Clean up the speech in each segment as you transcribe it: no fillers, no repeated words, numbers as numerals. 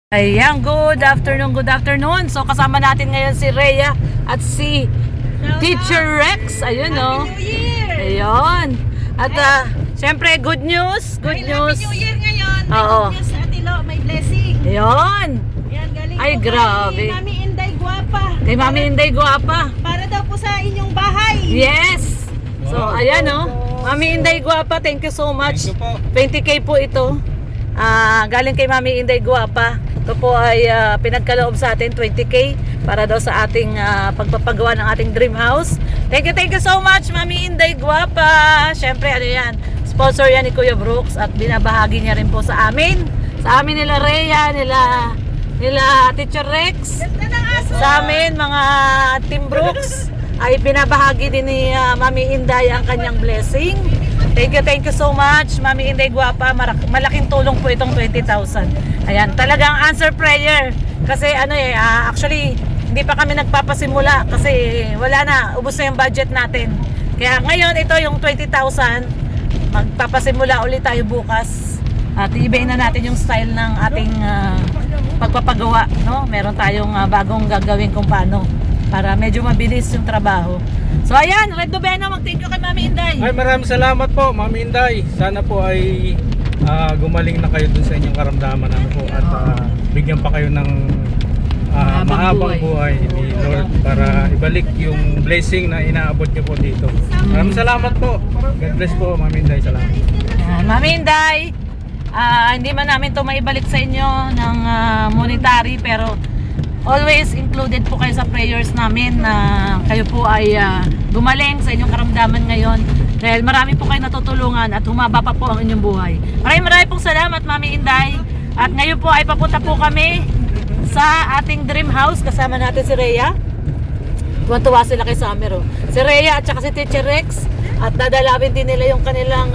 Ayan, good afternoon. So kasama natin ngayon si Rhea at si Teacher Rex. Ayun, no? Happy New Year! Ayun. At syempre, good news. Happy New Year ngayon. May Oo. good news, Ate Lo, may blessing. Ayun. Yan, galing Ay, po grabe. kay Mami Inday Guapa. Kay Mami Inday Guapa. Para daw po sa inyong bahay. Yes. So, ayan, no? Mami Inday Guapa, thank you so much. 20K po ito. Galing kay Mami Inday Guapa. Ito po ay pinagkaloob sa atin 20K para daw sa ating pagpapagawa ng ating dream house. Thank you so much, Mami Inday Guapa. Syempre, ano yan, sponsor yan ni Kuya Brooks at binabahagi niya rin po sa amin. Sa amin nila Rhea, nila Teacher Rex. Sa amin, mga Team Brooks, ay binabahagi din ni Mami Inday ang kanyang blessing. Thank you so much, Mami Inday Guapa. Malaking tulong po itong 20,000. Ayan, talagang answer prayer. Kasi actually, hindi pa kami nagpapasimula kasi wala na, ubos na yung budget natin. Kaya ngayon, ito yung 20,000. Magpapasimula ulit tayo bukas. At iibayin na natin yung style ng ating pagpapagawa. No? Meron tayong bagong gagawin kung paano para medyo mabilis yung trabaho. So ayan, Red Novena, mag-thank you kay Mami Inday. Ay, maraming salamat po, Mami Inday. Sana po ay gumaling na kayo dun sa inyong karamdaman po at bigyan pa kayo ng mahabang buhay ni Lord para ibalik yung blessing na inaabot niyo po dito. Maraming salamat po. God bless po, Mami Inday. Salamat. Mami Inday, hindi man namin to maibalik sa inyo ng monetary, pero always included po kayo sa prayers namin na kayo po ay gumaling sa inyong karamdaman ngayon dahil marami po kayo natutulungan at humaba pa po ang inyong buhay. Maraming pong salamat, Mami Inday. At ngayon po ay papunta po kami sa ating dream house. Kasama natin si Rhea. Tuwa sila kay Summer. Si Rhea at saka si Teacher Rex. At dadalawin din nila yung kanilang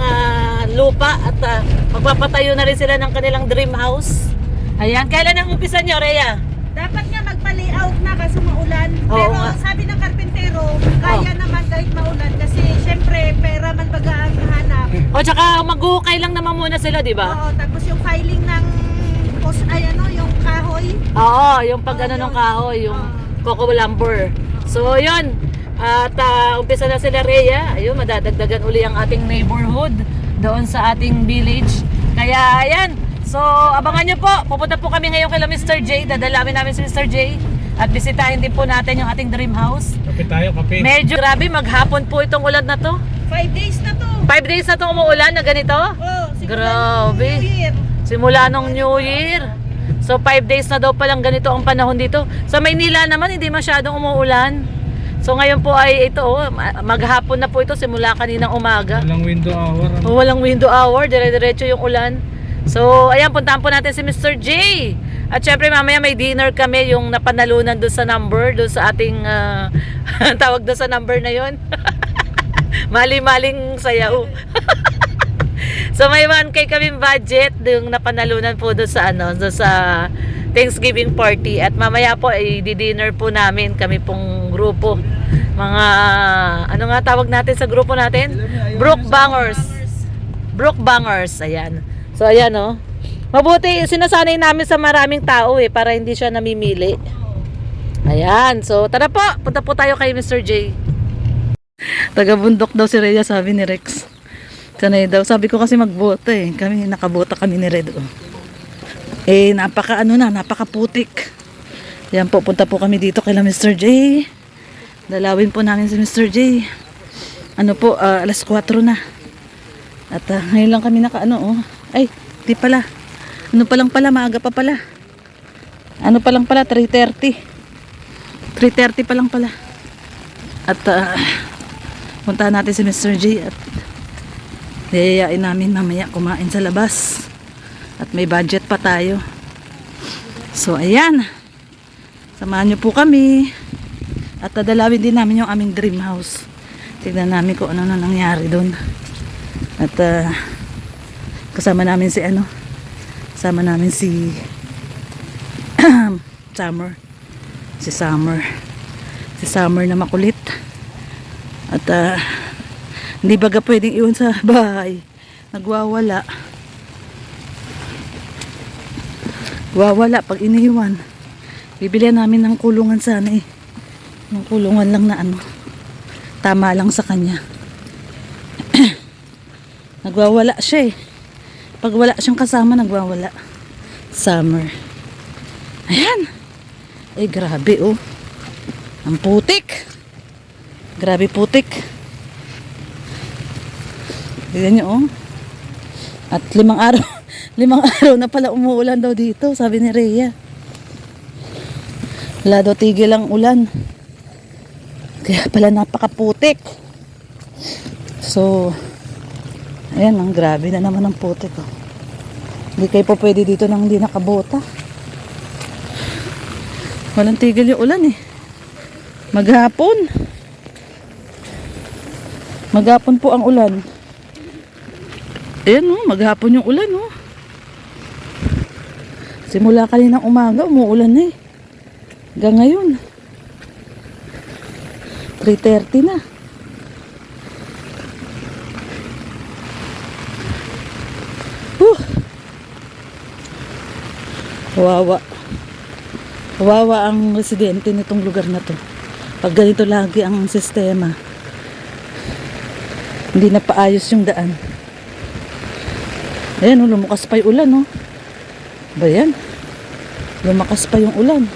lupa at magpapatayo na rin sila ng kanilang dream house. Ayan, kailan ang umpisa nyo, Rhea? Dapat nga magpa-layout na kasi maulan. Oo Pero nga. sabi ng karpentero, kaya naman kahit maulan kasi syempre pera man baga ang hanap. O tsaka maghuhukay lang naman muna sila, di ba? Oo, tapos yung filing ng yung kahoy. Oo, yung pag ng kahoy, yung coco lumber. So, yun. At umpisa na sila, Rhea. Ayun, madadagdagan uli ang ating neighborhood doon sa ating village. Kaya, ayan. So, abangan nyo po. Pupunta po kami ngayon kay Mr. J. Dadalawin namin si Mr. J. At bisitahin din po natin yung ating dream house. Kape tayo, kape. Medyo grabe, maghapon po itong ulan na to. 5 days na to. 5 days na itong umuulan na ganito. Oh, Grabe. New Year. Simula nung New Year. So 5 days na daw palang ganito ang panahon dito. Sa Maynila naman hindi masyadong umuulan. So ngayon po ay ito, maghapon na po ito simula kaninang umaga. Walang window hour. Walang window hour, dire-diretso yung ulan. So ayan, puntahan po natin si Mr. J. At syempre mamaya may dinner kami, yung napanalunan doon sa number, doon sa ating tawag doon sa number na yon. Mali-maling sayaw. So may 1K kaming budget yung napanalunan po doon sa doon sa Thanksgiving party at mamaya po ay di-dinner po namin kami pong grupo. Mga ano nga tawag natin sa grupo natin? Brookbangers. Brookbangers, ayan. So ayan mabuti sinasanay namin sa maraming tao para hindi siya namimili. Ayan, so tara po, punta po tayo kay Mr. J. Taga-bundok daw si Rhea, sabi ni Rex. Sanay daw. Sabi ko kasi magbota kami nakabota kami ni Red. Napakaputik. Yan po, punta po kami dito kay Mr. J. Dalawin po namin si Mr. J. Alas 4 na. At ngayon lang kami Ay, di pala. Maaga pa pala. 3:30. 3:30 pa lang pala. At puntahan natin si Mr. J at yayayain namin mamaya kumain sa labas. At may budget pa tayo. So ayan. Samahan niyo po kami. At dadalawin din namin yung aming dream house. Tignan namin kung ano na nangyari doon. At kasama namin si Kasama namin si Summer. Si Summer na makulit. At hindi baga pwedeng iwan sa bahay. Nagwawala. Wawala pag iniwan. Bibilihan namin ng kulungan sana eh. Ng kulungan lang na ano. Tama lang sa kanya. Nagwawala siya eh. Pag wala siyang kasama, nagwawala. Summer. Ayan. Ay, grabe oh. Ang putik. Grabe putik. Tignan nyo oh. At 5 araw. 5 araw na pala umuulan daw dito, sabi ni Rhea. Wala daw tigil ang ulan. Kaya pala napakaputik. So, ayan, ang grabe na naman ang putik. Oh. Hindi kayo po pwede dito nang hindi nakabota. Walang tigil yung ulan eh. Maghapon. Maghapon po ang ulan. Ayan oh, maghapon yung ulan oh. Simula kaninang umaga, umuulan na eh. Hanggang ngayon. 3:30 na. Wawa. Wawa ang residente nitong lugar na to. Pag ganito lagi ang sistema. Hindi na paayos yung daan. Ayan oh, lumukas pa yung ulan oh. Ba yan? Lumakas pa yung ulan.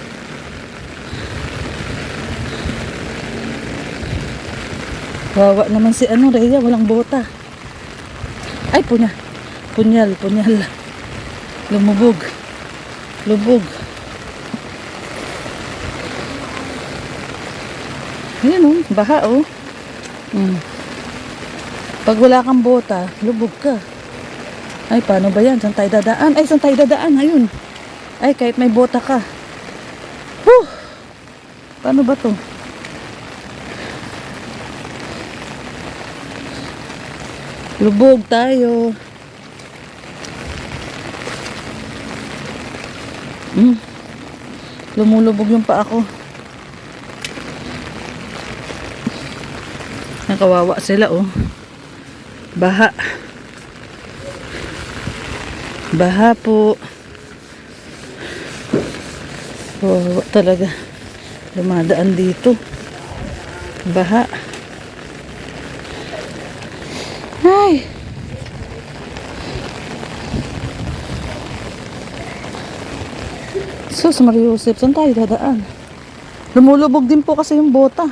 Wawa naman si ano, Rhea, walang bota. Ay, punyal. Lumubog. Lubog. Ayan oh, baha oh. Pag wala kang bota, lubog ka. Ay, paano ba yan? Saan tayo dadaan? Ay, saan tayo dadaan? Ayun. Ay, kahit may bota ka. Whew! Paano ba to? Lubog tayo. Lumulubog yung paa ko. Nakawawa sila oh. Baha. Baha po. Wawa talaga. Dumadaan dito. Baha. Ay. Sus, Mariusip, saan tayo dadaan? Lumulubog din po kasi yung bota.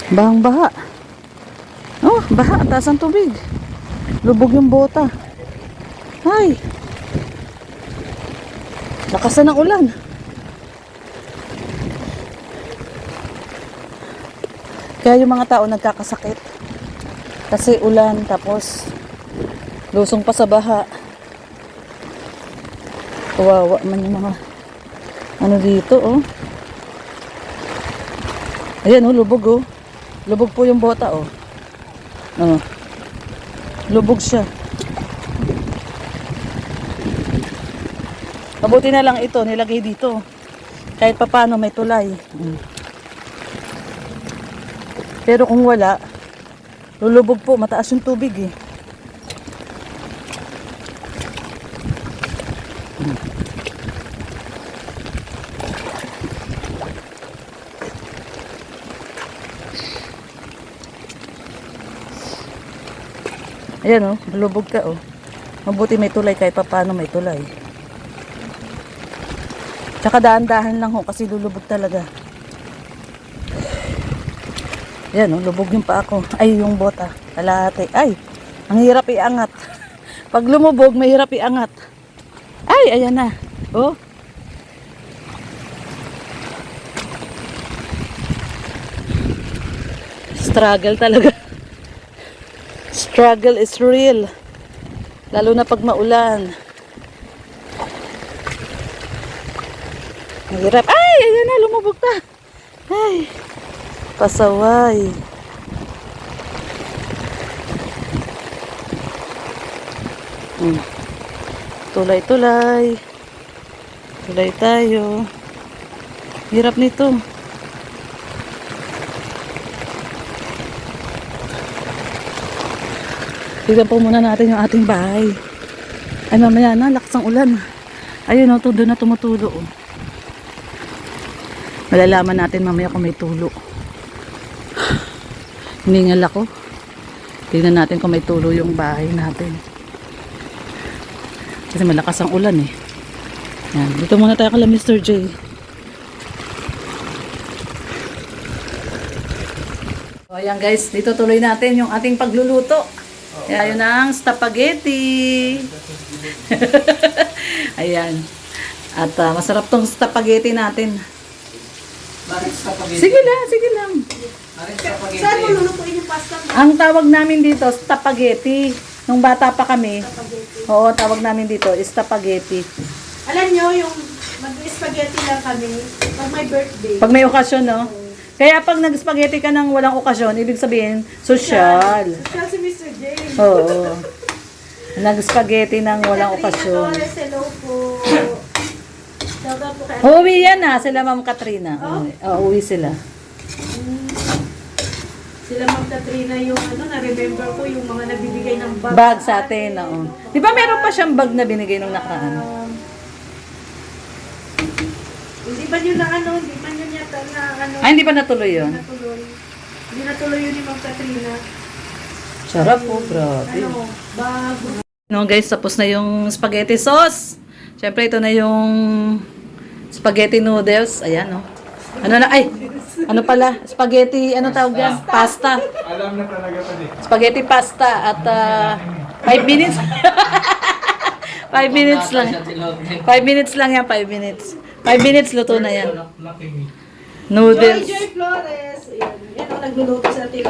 Bahang baha. Oh, baha, taas ang tubig. Lubog yung bota. Ay. Lakas na ng ulan. Kaya yung mga tao nagkakasakit. Kasi ulan, tapos lusong pa sa baha. Kawawa man yung mga ano dito, oh. Ayan, oh, lubog, oh. Lubog po yung bota, oh. Oh. Lubog siya. Mabuti na lang ito, nilagay dito. Kahit papano may tulay. Pero kung wala, lulubog po, mataas yung tubig eh. Ayan oh, lulubog ka oh. Mabuti may tulay kahit papano may tulay. Tsaka dahan-dahan lang ho kasi lulubog talaga. Yan oh, lubog yung paa ko. Ay, yung bota. Kalahati. Ay, ang hirap iangat. Pag lumubog, mahirap iangat. Ay, ayan na. Oh. Struggle talaga. Struggle is real. Lalo na pag maulan. Mahirap. Ay, ayan na, lumubog ka. Ay. Pasaway. Tulay-tulay. Tulay tayo. Hirap nito. Tignan po muna natin yung ating bahay. Ay, mamaya na, lakas ang ulan. Ayun, oh, doon na tumutulo. Oh. Malalaman natin mamaya kung may tulo. Hiningal ako. Tingnan natin kung may tulo yung bahay natin. Kasi malakas ang ulan eh. Yan. Dito muna tayo kala Mr. J. So, ayan guys, dito tuloy natin yung ating pagluluto. Kaya yun ang spaghetti. Ayan. At masarap tong spaghetti natin. Bakit spaghetti? Sige lang, sige lang. Bakit spaghetti? Saan mo lulutuin yung pasta mo? Ang tawag namin dito, spaghetti. Nung bata pa kami, oo, tawag namin dito, spaghetti. Alam nyo, yung mag-spaghetti lang kami pag may birthday. Pag may okasyon, no? Kaya pag nag-spaghetti ka ng walang okasyon, ibig sabihin, social. Social si Mr. J. Oo. Nag-spaghetti ng walang Katrina okasyon. Torres, hello po. Shout out po kay Uuwi yan na, sila Ma'am Katrina. Uuwi sila. Sila Ma'am Katrina yung na-remember ko yung mga nabibigay ng bag. Bag sa atin, oo. Di ba meron pa siyang bag na binigay nung nakaraan? Hindi ba yun hindi ba yun yata Ay, hindi pa natuloy yun? natuloy. Hindi natuloy yun ni Ma'am Katrina. Sarap po, grabe. Bago. No guys, tapos na yung spaghetti sauce. Siyempre, ito na yung spaghetti noodles. Ayan, no. Ano na, ay, ano pala? Spaghetti, ano tawag yan? Pasta. Alam na talaga pa din. Spaghetti pasta at 5 minutes. 5 minutes lang. 5 minutes lang yan, 5 minutes. 5 minutes, luto na yan. Noodles. Joy Flores. Yan ang nagluluto sa atin.